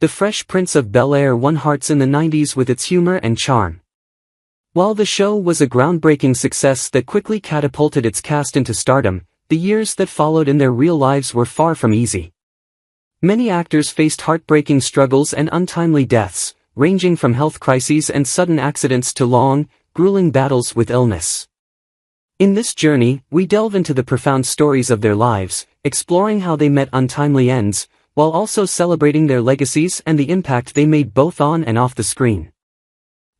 The Fresh Prince of Bel-Air won hearts in the 90s with its humor and charm. While the show was a groundbreaking success that quickly catapulted its cast into stardom, the years that followed in their real lives were far from easy. Many actors faced heartbreaking struggles and untimely deaths, ranging from health crises and sudden accidents to long, grueling battles with illness. In this journey, we delve into the profound stories of their lives, exploring how they met untimely ends, while also celebrating their legacies and the impact they made both on and off the screen.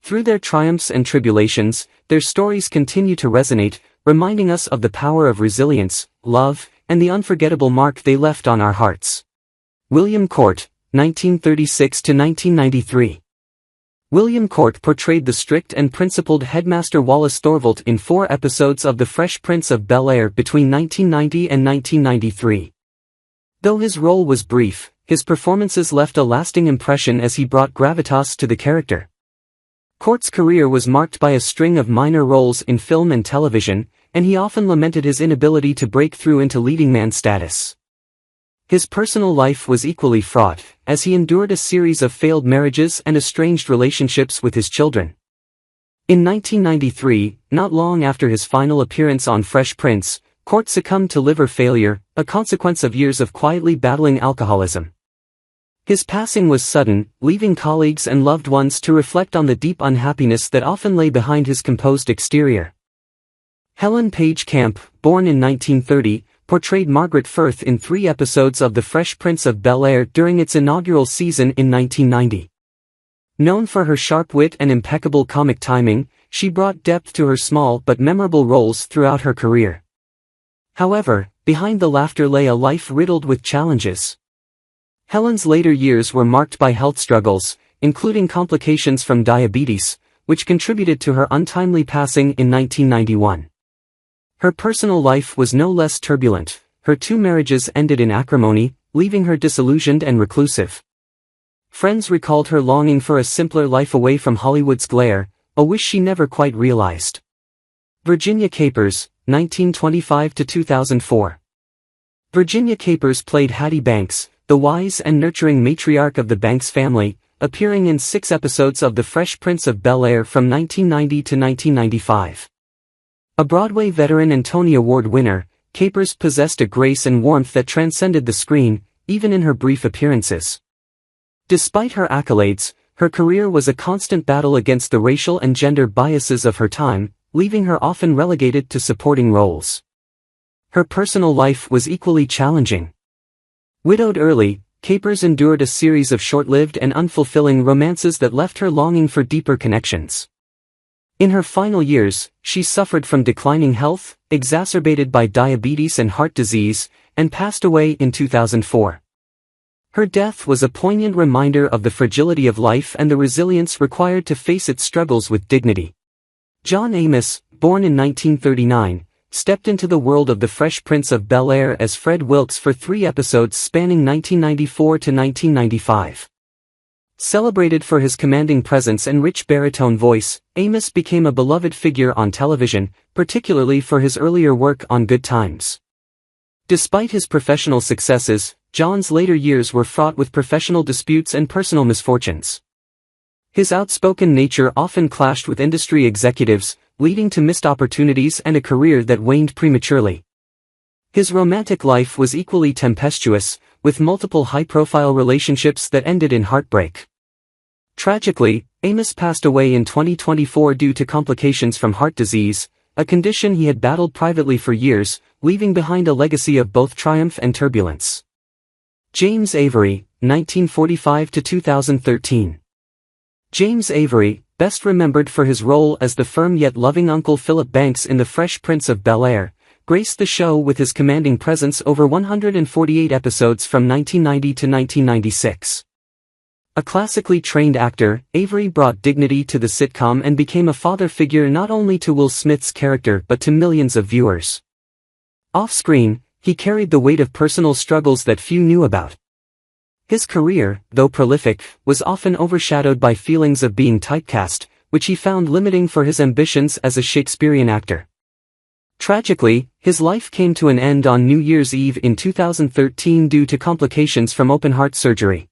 Through their triumphs and tribulations, their stories continue to resonate, reminding us of the power of resilience, love, and the unforgettable mark they left on our hearts. William Court, 1936 to 1993. William Court portrayed the strict and principled headmaster Wallace Thorvald in 4 episodes of The Fresh Prince of Bel-Air between 1990 and 1993. Though his role was brief, his performances left a lasting impression as he brought gravitas to the character. Court's career was marked by a string of minor roles in film and television, and he often lamented his inability to break through into leading man status. His personal life was equally fraught, as he endured a series of failed marriages and estranged relationships with his children. In 1993, not long after his final appearance on Fresh Prince, Court succumbed to liver failure, a consequence of years of quietly battling alcoholism. His passing was sudden, leaving colleagues and loved ones to reflect on the deep unhappiness that often lay behind his composed exterior. Helen Paige Camp, born in 1930, portrayed Margaret Firth in 3 episodes of The Fresh Prince of Bel-Air during its inaugural season in 1990. Known for her sharp wit and impeccable comic timing, she brought depth to her small but memorable roles throughout her career. However, behind the laughter lay a life riddled with challenges. Helen's later years were marked by health struggles, including complications from diabetes, which contributed to her untimely passing in 1991. Her personal life was no less turbulent. Her 2 marriages ended in acrimony, leaving her disillusioned and reclusive. Friends recalled her longing for a simpler life away from Hollywood's glare, a wish she never quite realized. Virginia Capers, 1925 to 2004. Virginia Capers played Hattie Banks, the wise and nurturing matriarch of the Banks family, appearing in 6 episodes of The Fresh Prince of Bel-Air from 1990 to 1995. A Broadway veteran and Tony Award winner, Capers possessed a grace and warmth that transcended the screen, even in her brief appearances. Despite her accolades, her career was a constant battle against the racial and gender biases of her time, leaving her often relegated to supporting roles. Her personal life was equally challenging. Widowed early, Capers endured a series of short-lived and unfulfilling romances that left her longing for deeper connections. In her final years, she suffered from declining health, exacerbated by diabetes and heart disease, and passed away in 2004. Her death was a poignant reminder of the fragility of life and the resilience required to face its struggles with dignity. John Amos, born in 1939, stepped into the world of The Fresh Prince of Bel-Air as Fred Wilkes for 3 episodes spanning 1994 to 1995. Celebrated for his commanding presence and rich baritone voice, Amos became a beloved figure on television, particularly for his earlier work on Good Times. Despite his professional successes, John's later years were fraught with professional disputes and personal misfortunes. His outspoken nature often clashed with industry executives, leading to missed opportunities and a career that waned prematurely. His romantic life was equally tempestuous, with multiple high-profile relationships that ended in heartbreak. Tragically, Amos passed away in 2024 due to complications from heart disease, a condition he had battled privately for years, leaving behind a legacy of both triumph and turbulence. James Avery, 1945 to 2013. James Avery, best remembered for his role as the firm yet loving Uncle Philip Banks in The Fresh Prince of Bel-Air, graced the show with his commanding presence over 148 episodes from 1990 to 1996. A classically trained actor, Avery brought dignity to the sitcom and became a father figure not only to Will Smith's character but to millions of viewers. Off-screen, he carried the weight of personal struggles that few knew about. His career, though prolific, was often overshadowed by feelings of being typecast, which he found limiting for his ambitions as a Shakespearean actor. Tragically, his life came to an end on New Year's Eve in 2013 due to complications from open-heart surgery.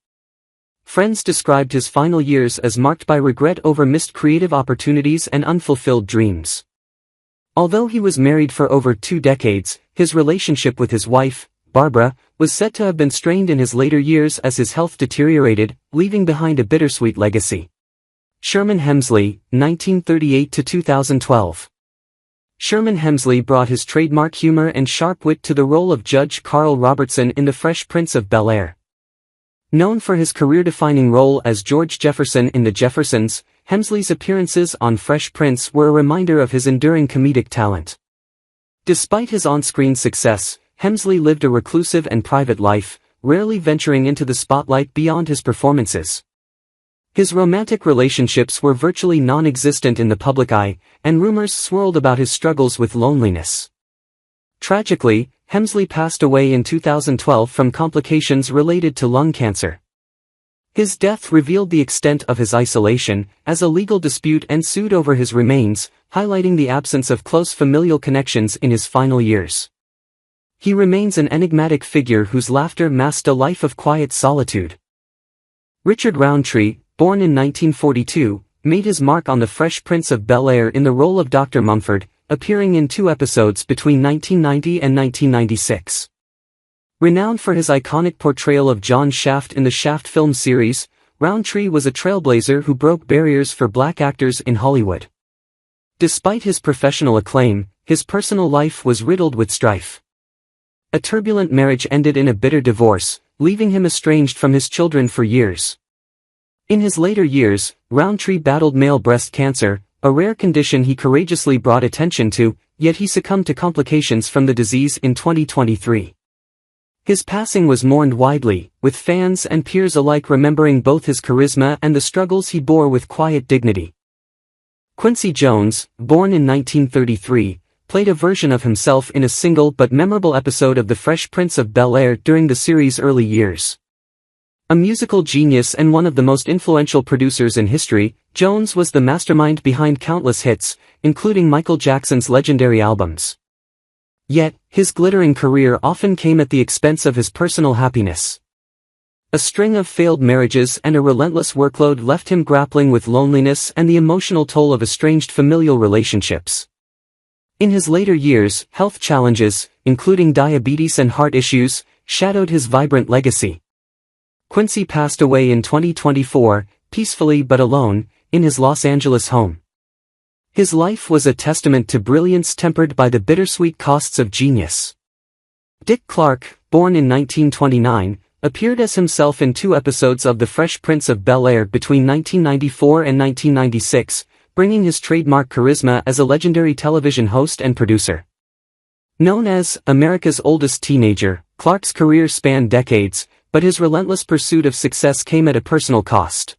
Friends described his final years as marked by regret over missed creative opportunities and unfulfilled dreams. Although he was married for over 2 decades, his relationship with his wife, Barbara, was said to have been strained in his later years as his health deteriorated, leaving behind a bittersweet legacy. Sherman Hemsley, 1938–2012. Sherman Hemsley brought his trademark humor and sharp wit to the role of Judge Carl Robertson in The Fresh Prince of Bel-Air. Known for his career-defining role as George Jefferson in The Jeffersons, Hemsley's appearances on Fresh Prince were a reminder of his enduring comedic talent. Despite his on-screen success, Hemsley lived a reclusive and private life, rarely venturing into the spotlight beyond his performances. His romantic relationships were virtually non-existent in the public eye, and rumors swirled about his struggles with loneliness. Tragically, Hemsley passed away in 2012 from complications related to lung cancer. His death revealed the extent of his isolation, as a legal dispute ensued over his remains, highlighting the absence of close familial connections in his final years. He remains an enigmatic figure whose laughter masked a life of quiet solitude. Richard Roundtree, born in 1942, made his mark on The Fresh Prince of Bel-Air in the role of Dr. Mumford, appearing in 2 episodes between 1990 and 1996. Renowned for his iconic portrayal of John Shaft in the Shaft film series, Roundtree was a trailblazer who broke barriers for black actors in Hollywood. Despite his professional acclaim, his personal life was riddled with strife. A turbulent marriage ended in a bitter divorce, leaving him estranged from his children for years. In his later years, Roundtree battled male breast cancer, a rare condition he courageously brought attention to, yet he succumbed to complications from the disease in 2023. His passing was mourned widely, with fans and peers alike remembering both his charisma and the struggles he bore with quiet dignity. Quincy Jones, born in 1933, played a version of himself in a single but memorable episode of The Fresh Prince of Bel-Air during the series' early years. A musical genius and one of the most influential producers in history, Jones was the mastermind behind countless hits, including Michael Jackson's legendary albums. Yet, his glittering career often came at the expense of his personal happiness. A string of failed marriages and a relentless workload left him grappling with loneliness and the emotional toll of estranged familial relationships. In his later years, health challenges, including diabetes and heart issues, shadowed his vibrant legacy. Quincy passed away in 2024, peacefully but alone, in his Los Angeles home. His life was a testament to brilliance tempered by the bittersweet costs of genius. Dick Clark, born in 1929, appeared as himself in 2 episodes of The Fresh Prince of Bel-Air between 1994 and 1996, bringing his trademark charisma as a legendary television host and producer. Known as America's oldest teenager, Clark's career spanned decades, but his relentless pursuit of success came at a personal cost.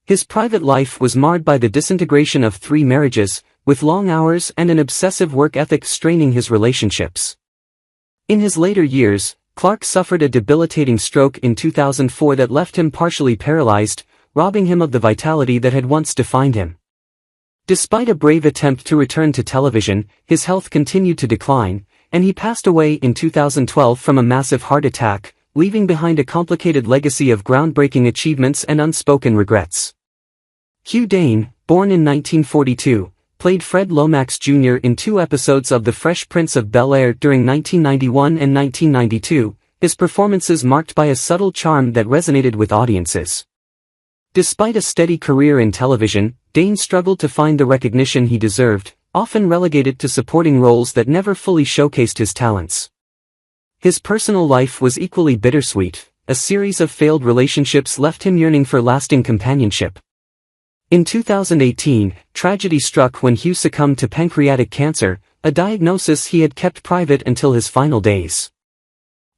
His private life was marred by the disintegration of 3 marriages, with long hours and an obsessive work ethic straining his relationships. In his later years, Clark suffered a debilitating stroke in 2004 that left him partially paralyzed, robbing him of the vitality that had once defined him. Despite a brave attempt to return to television, his health continued to decline, and he passed away in 2012 from a massive heart attack, leaving behind a complicated legacy of groundbreaking achievements and unspoken regrets. Hugh Dane, born in 1942, played Fred Lomax Jr. in 2 episodes of The Fresh Prince of Bel-Air during 1991 and 1992, his performances marked by a subtle charm that resonated with audiences. Despite a steady career in television, Dane struggled to find the recognition he deserved, often relegated to supporting roles that never fully showcased his talents. His personal life was equally bittersweet. A series of failed relationships left him yearning for lasting companionship. In 2018, tragedy struck when Hugh succumbed to pancreatic cancer, a diagnosis he had kept private until his final days.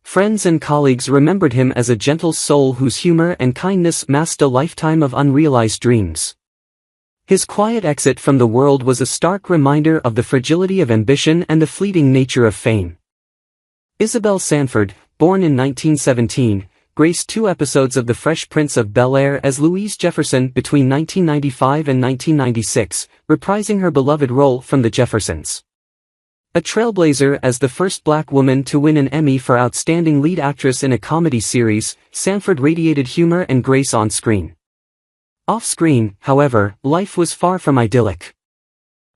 Friends and colleagues remembered him as a gentle soul whose humor and kindness masked a lifetime of unrealized dreams. His quiet exit from the world was a stark reminder of the fragility of ambition and the fleeting nature of fame. Isabel Sanford, born in 1917, graced 2 episodes of The Fresh Prince of Bel-Air as Louise Jefferson between 1995 and 1996, reprising her beloved role from The Jeffersons. A trailblazer as the first black woman to win an Emmy for Outstanding Lead Actress in a Comedy Series, Sanford radiated humor and grace on screen. Off-screen, however, life was far from idyllic.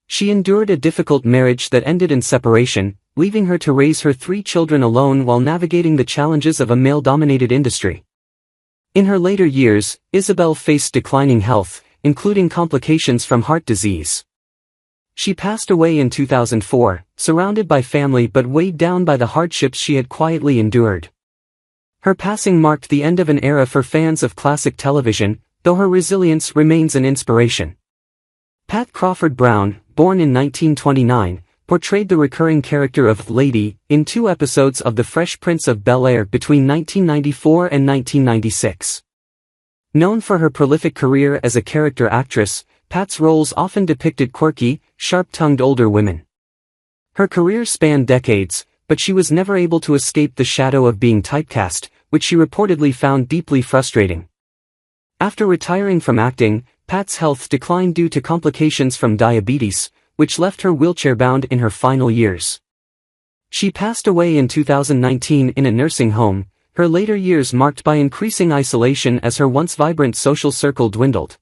She endured a difficult marriage that ended in separation, leaving her to raise her 3 children alone while navigating the challenges of a male-dominated industry. In her later years, Isabel faced declining health, including complications from heart disease. She passed away in 2004, surrounded by family but weighed down by the hardships she had quietly endured. Her passing marked the end of an era for fans of classic television, though her resilience remains an inspiration. Pat Crawford Brown, born in 1929, portrayed the recurring character of Lady in 2 episodes of The Fresh Prince of Bel-Air between 1994 and 1996. Known for her prolific career as a character actress, Pat's roles often depicted quirky, sharp-tongued older women. Her career spanned decades, but she was never able to escape the shadow of being typecast, which she reportedly found deeply frustrating. After retiring from acting, Pat's health declined due to complications from diabetes, which left her wheelchair-bound in her final years. She passed away in 2019 in a nursing home, her later years marked by increasing isolation as her once vibrant social circle dwindled.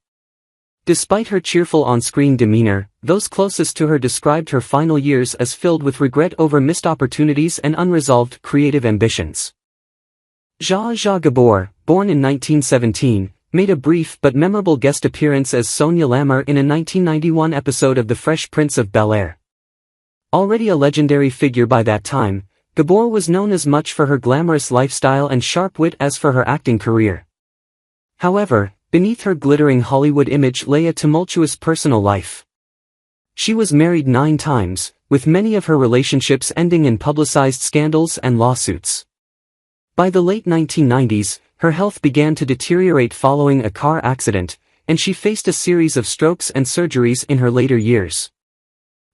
Despite her cheerful on-screen demeanor, those closest to her described her final years as filled with regret over missed opportunities and unresolved creative ambitions. Zsa Zsa Gabor, born in 1917, made a brief but memorable guest appearance as Sonia Lammer in a 1991 episode of The Fresh Prince of Bel-Air. Already a legendary figure by that time, Gabor was known as much for her glamorous lifestyle and sharp wit as for her acting career. However, beneath her glittering Hollywood image lay a tumultuous personal life. She was married 9 times, with many of her relationships ending in publicized scandals and lawsuits. By the late 1990s, her health began to deteriorate following a car accident, and she faced a series of strokes and surgeries in her later years.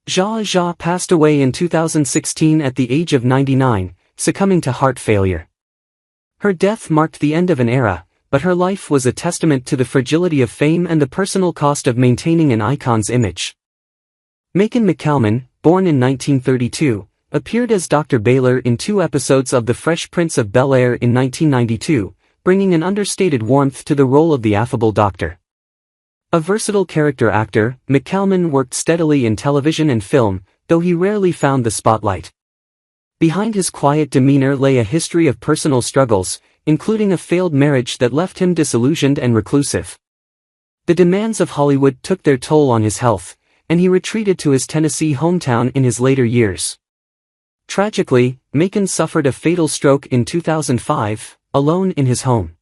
Zsa Zsa passed away in 2016 at the age of 99, succumbing to heart failure. Her death marked the end of an era, but her life was a testament to the fragility of fame and the personal cost of maintaining an icon's image. Macon McCalman, born in 1932, appeared as Dr. Baylor in 2 episodes of The Fresh Prince of Bel-Air in 1992, bringing an understated warmth to the role of the affable doctor. A versatile character actor, McCalman worked steadily in television and film, though he rarely found the spotlight. Behind his quiet demeanor lay a history of personal struggles, including a failed marriage that left him disillusioned and reclusive. The demands of Hollywood took their toll on his health, and he retreated to his Tennessee hometown in his later years. Tragically, Macon suffered a fatal stroke in 2005, alone in his home.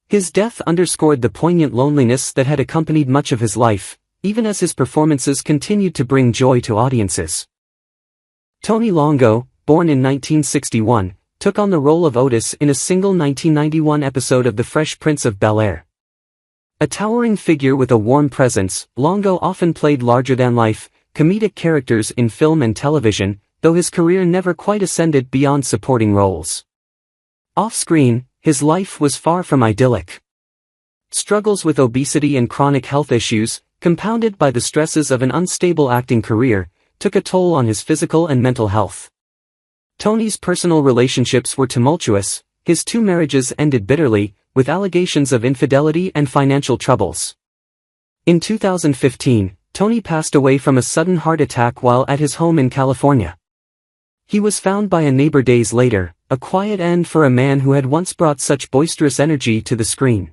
His death underscored the poignant loneliness that had accompanied much of his life, even as his performances continued to bring joy to audiences. Tony Longo, born in 1961, took on the role of Otis in a single 1991 episode of The Fresh Prince of Bel-Air. A towering figure with a warm presence, Longo often played larger-than-life, comedic characters in film and television, though his career never quite ascended beyond supporting roles. Off-screen, his life was far from idyllic. Struggles with obesity and chronic health issues, compounded by the stresses of an unstable acting career, took a toll on his physical and mental health. Tony's personal relationships were tumultuous, his 2 marriages ended bitterly, with allegations of infidelity and financial troubles. In 2015, Tony passed away from a sudden heart attack while at his home in California. He was found by a neighbor days later, a quiet end for a man who had once brought such boisterous energy to the screen.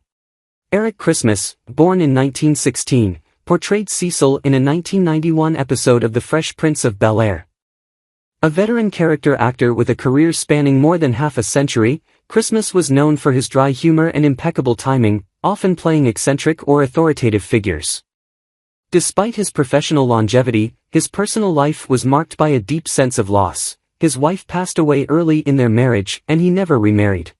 Eric Christmas, born in 1916, portrayed Cecil in a 1991 episode of The Fresh Prince of Bel-Air. A veteran character actor with a career spanning more than half a century, Christmas was known for his dry humor and impeccable timing, often playing eccentric or authoritative figures. Despite his professional longevity, his personal life was marked by a deep sense of loss. His wife passed away early in their marriage and he never remarried.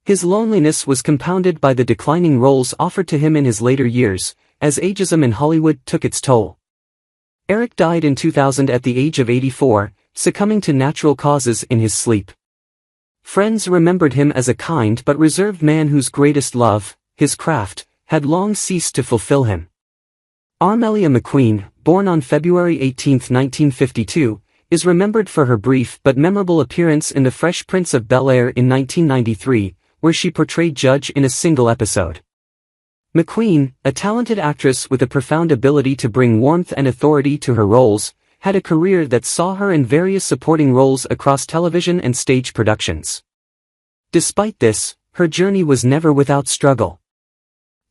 His loneliness was compounded by the declining roles offered to him in his later years, as ageism in Hollywood took its toll. Eric died in 2000 at the age of 84, succumbing to natural causes in his sleep. Friends remembered him as a kind but reserved man whose greatest love, his craft, had long ceased to fulfill him. Armelia McQueen, born on February 18, 1952, is remembered for her brief but memorable appearance in The Fresh Prince of Bel-Air in 1993, where she portrayed Judge in a single episode. McQueen, a talented actress with a profound ability to bring warmth and authority to her roles, had a career that saw her in various supporting roles across television and stage productions. Despite this, her journey was never without struggle.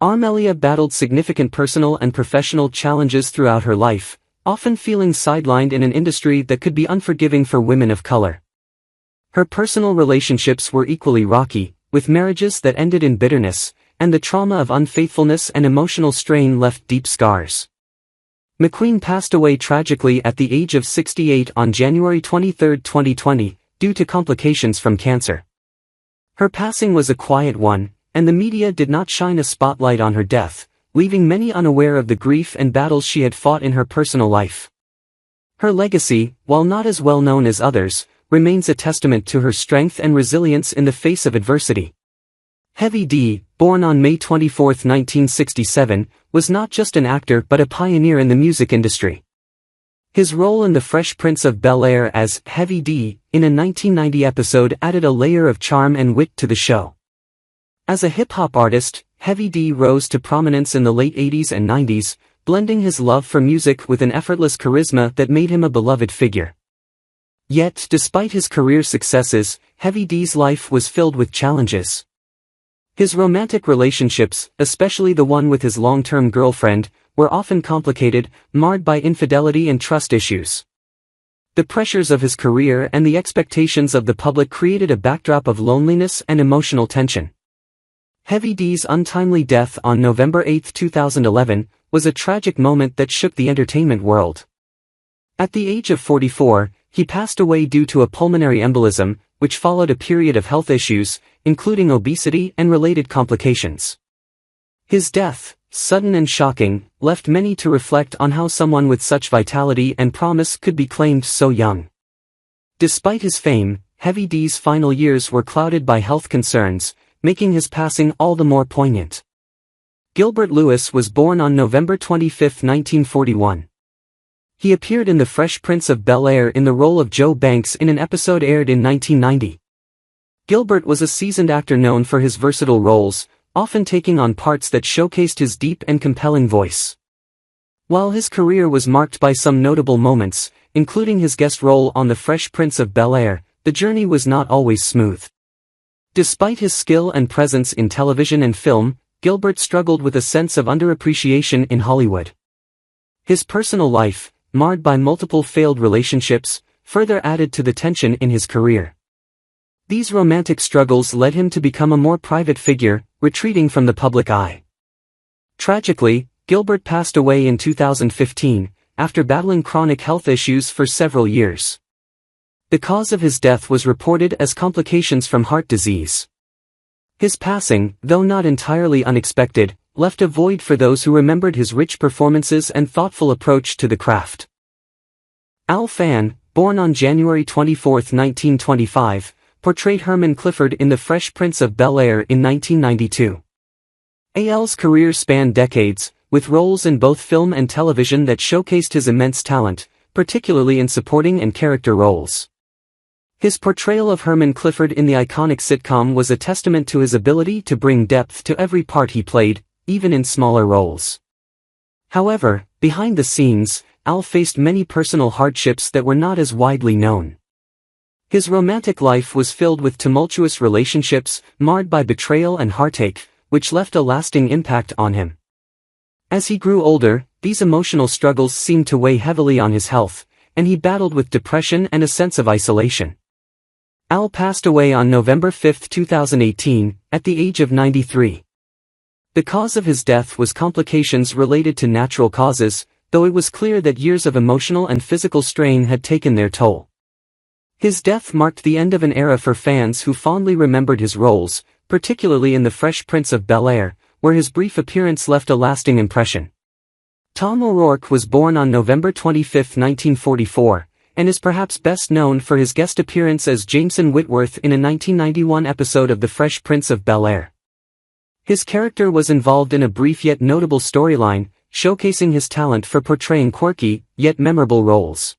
Armelia battled significant personal and professional challenges throughout her life, often feeling sidelined in an industry that could be unforgiving for women of color. Her personal relationships were equally rocky, with marriages that ended in bitterness, and the trauma of unfaithfulness and emotional strain left deep scars. McQueen passed away tragically at the age of 68 on January 23, 2020, due to complications from cancer. Her passing was a quiet one, and the media did not shine a spotlight on her death, leaving many unaware of the grief and battles she had fought in her personal life. Her legacy, while not as well known as others, remains a testament to her strength and resilience in the face of adversity. Heavy D, born on May 24, 1967, was not just an actor but a pioneer in the music industry. His role in The Fresh Prince of Bel-Air as Heavy D, in a 1990 episode added a layer of charm and wit to the show. As a hip-hop artist, Heavy D rose to prominence in the late 80s and 90s, blending his love for music with an effortless charisma that made him a beloved figure. Yet, despite his career successes, Heavy D's life was filled with challenges. His romantic relationships, especially the one with his long-term girlfriend, were often complicated, marred by infidelity and trust issues. The pressures of his career and the expectations of the public created a backdrop of loneliness and emotional tension. Heavy D's untimely death on November 8, 2011, was a tragic moment that shook the entertainment world. At the age of 44, he passed away due to a pulmonary embolism, which followed a period of health issues, including obesity and related complications. His death, sudden and shocking, left many to reflect on how someone with such vitality and promise could be claimed so young. Despite his fame, Heavy D's final years were clouded by health concerns, making his passing all the more poignant. Gilbert Lewis was born on November 25, 1941. He appeared in The Fresh Prince of Bel-Air in the role of Joe Banks in an episode aired in 1990. Gilbert was a seasoned actor known for his versatile roles, often taking on parts that showcased his deep and compelling voice. While his career was marked by some notable moments, including his guest role on The Fresh Prince of Bel-Air, the journey was not always smooth. Despite his skill and presence in television and film, Gilbert struggled with a sense of underappreciation in Hollywood. His personal life, marred by multiple failed relationships, further added to the tension in his career. These romantic struggles led him to become a more private figure, retreating from the public eye. Tragically, Gilbert passed away in 2015, after battling chronic health issues for several years. The cause of his death was reported as complications from heart disease. His passing, though not entirely unexpected, left a void for those who remembered his rich performances and thoughtful approach to the craft. Fann, born on January 24, 1925, portrayed Herman Clifford in The Fresh Prince of Bel-Air in 1992. Al's career spanned decades, with roles in both film and television that showcased his immense talent, particularly in supporting and character roles. His portrayal of Herman Clifford in the iconic sitcom was a testament to his ability to bring depth to every part he played, even in smaller roles. However, behind the scenes, Al faced many personal hardships that were not as widely known. His romantic life was filled with tumultuous relationships, marred by betrayal and heartache, which left a lasting impact on him. As he grew older, these emotional struggles seemed to weigh heavily on his health, and he battled with depression and a sense of isolation. Al passed away on November 5, 2018, at the age of 93. The cause of his death was complications related to natural causes, though it was clear that years of emotional and physical strain had taken their toll. His death marked the end of an era for fans who fondly remembered his roles, particularly in The Fresh Prince of Bel-Air, where his brief appearance left a lasting impression. Tom O'Rourke was born on November 25, 1944, and is perhaps best known for his guest appearance as Jameson Whitworth in a 1991 episode of The Fresh Prince of Bel-Air. His character was involved in a brief yet notable storyline, showcasing his talent for portraying quirky, yet memorable roles.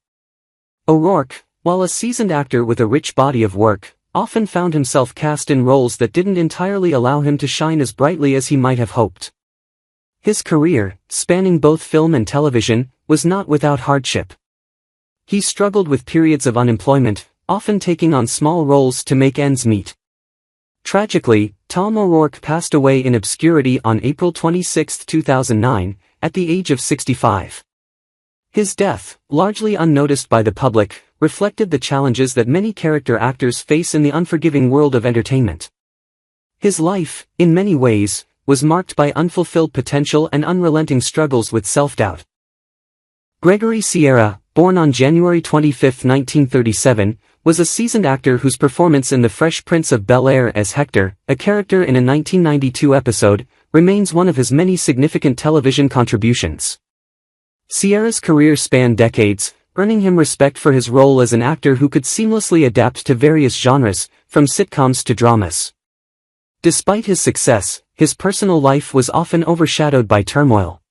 O'Rourke, while a seasoned actor with a rich body of work, often found himself cast in roles that didn't entirely allow him to shine as brightly as he might have hoped. His career, spanning both film and television, was not without hardship. He struggled with periods of unemployment, often taking on small roles to make ends meet. Tragically, Tom O'Rourke passed away in obscurity on April 26, 2009, at the age of 65. His death, largely unnoticed by the public, reflected the challenges that many character actors face in the unforgiving world of entertainment. His life, in many ways, was marked by unfulfilled potential and unrelenting struggles with self-doubt. Gregory Sierra, born on January 25, 1937, was a seasoned actor whose performance in The Fresh Prince of Bel-Air as Hector, a character in a 1992 episode, remains one of his many significant television contributions. Sierra's career spanned decades, earning him respect for his role as an actor who could seamlessly adapt to various genres, from sitcoms to dramas. Despite his success, his personal life was often overshadowed by turmoil.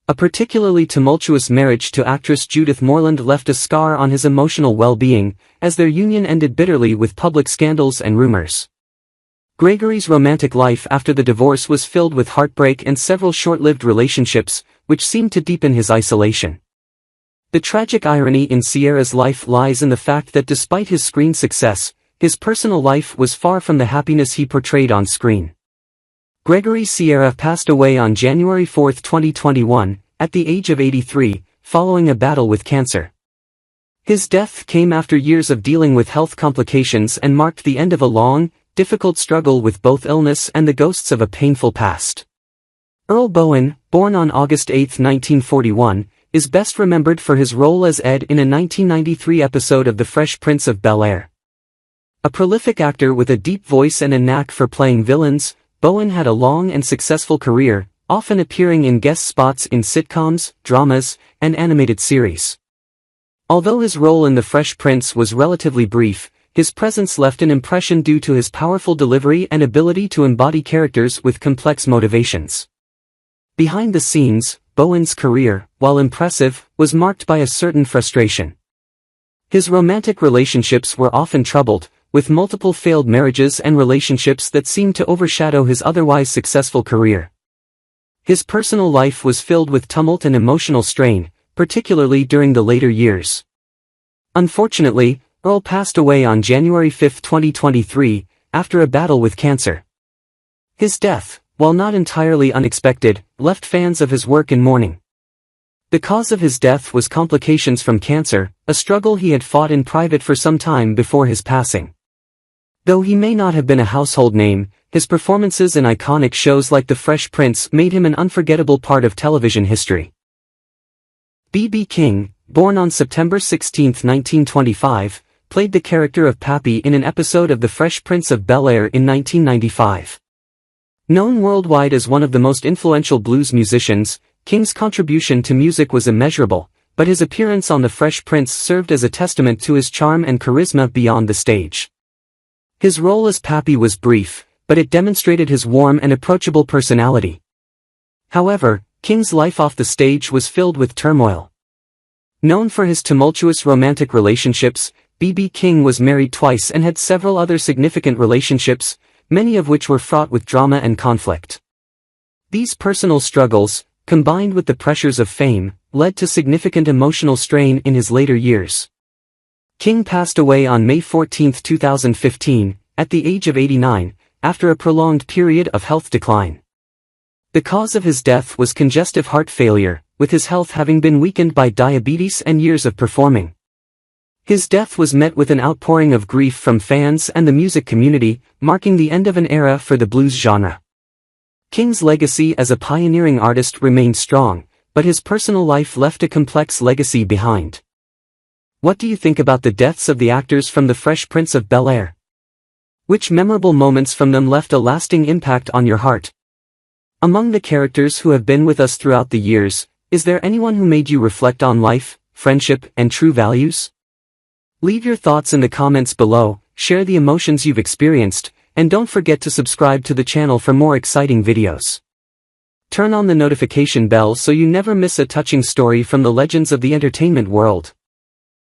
A particularly tumultuous marriage to actress Judith Morland left a scar on his emotional well-being, as their union ended bitterly with public scandals and rumors. Gregory's romantic life after the divorce was filled with heartbreak and several short-lived relationships, which seemed to deepen his isolation. The tragic irony in Sierra's life lies in the fact that despite his screen success, his personal life was far from the happiness he portrayed on screen. Gregory Sierra passed away on January 4, 2021, at the age of 83, following a battle with cancer. His death came after years of dealing with health complications and marked the end of a long, difficult struggle with both illness and the ghosts of a painful past. Earl Boen, born on August 8, 1941, is best remembered for his role as Ed in a 1993 episode of The Fresh Prince of Bel-Air. A prolific actor with a deep voice and a knack for playing villains, Boen had a long and successful career, often appearing in guest spots in sitcoms, dramas, and animated series. Although his role in The Fresh Prince was relatively brief, his presence left an impression due to his powerful delivery and ability to embody characters with complex motivations. Behind the scenes, Boen's career, while impressive, was marked by a certain frustration. His romantic relationships were often troubled, with multiple failed marriages and relationships that seemed to overshadow his otherwise successful career. His personal life was filled with tumult and emotional strain, particularly during the later years. Unfortunately, Earl passed away on January 5, 2023, after a battle with cancer. His death, while not entirely unexpected, left fans of his work in mourning. The cause of his death was complications from cancer, a struggle he had fought in private for some time before his passing. Though he may not have been a household name, his performances in iconic shows like The Fresh Prince made him an unforgettable part of television history. B.B. King, born on September 16, 1925, played the character of Pappy in an episode of The Fresh Prince of Bel-Air in 1995. Known worldwide as one of the most influential blues musicians, King's contribution to music was immeasurable, but his appearance on The Fresh Prince served as a testament to his charm and charisma beyond the stage. His role as Pappy was brief, but it demonstrated his warm and approachable personality. However, King's life off the stage was filled with turmoil. Known for his tumultuous romantic relationships, B.B. King was married twice and had several other significant relationships, many of which were fraught with drama and conflict. These personal struggles, combined with the pressures of fame, led to significant emotional strain in his later years. King passed away on May 14, 2015, at the age of 89, after a prolonged period of health decline. The cause of his death was congestive heart failure, with his health having been weakened by diabetes and years of performing. His death was met with an outpouring of grief from fans and the music community, marking the end of an era for the blues genre. King's legacy as a pioneering artist remained strong, but his personal life left a complex legacy behind. What do you think about the deaths of the actors from The Fresh Prince of Bel-Air? Which memorable moments from them left a lasting impact on your heart? Among the characters who have been with us throughout the years, is there anyone who made you reflect on life, friendship, and true values? Leave your thoughts in the comments below, share the emotions you've experienced, and don't forget to subscribe to the channel for more exciting videos. Turn on the notification bell so you never miss a touching story from the legends of the entertainment world.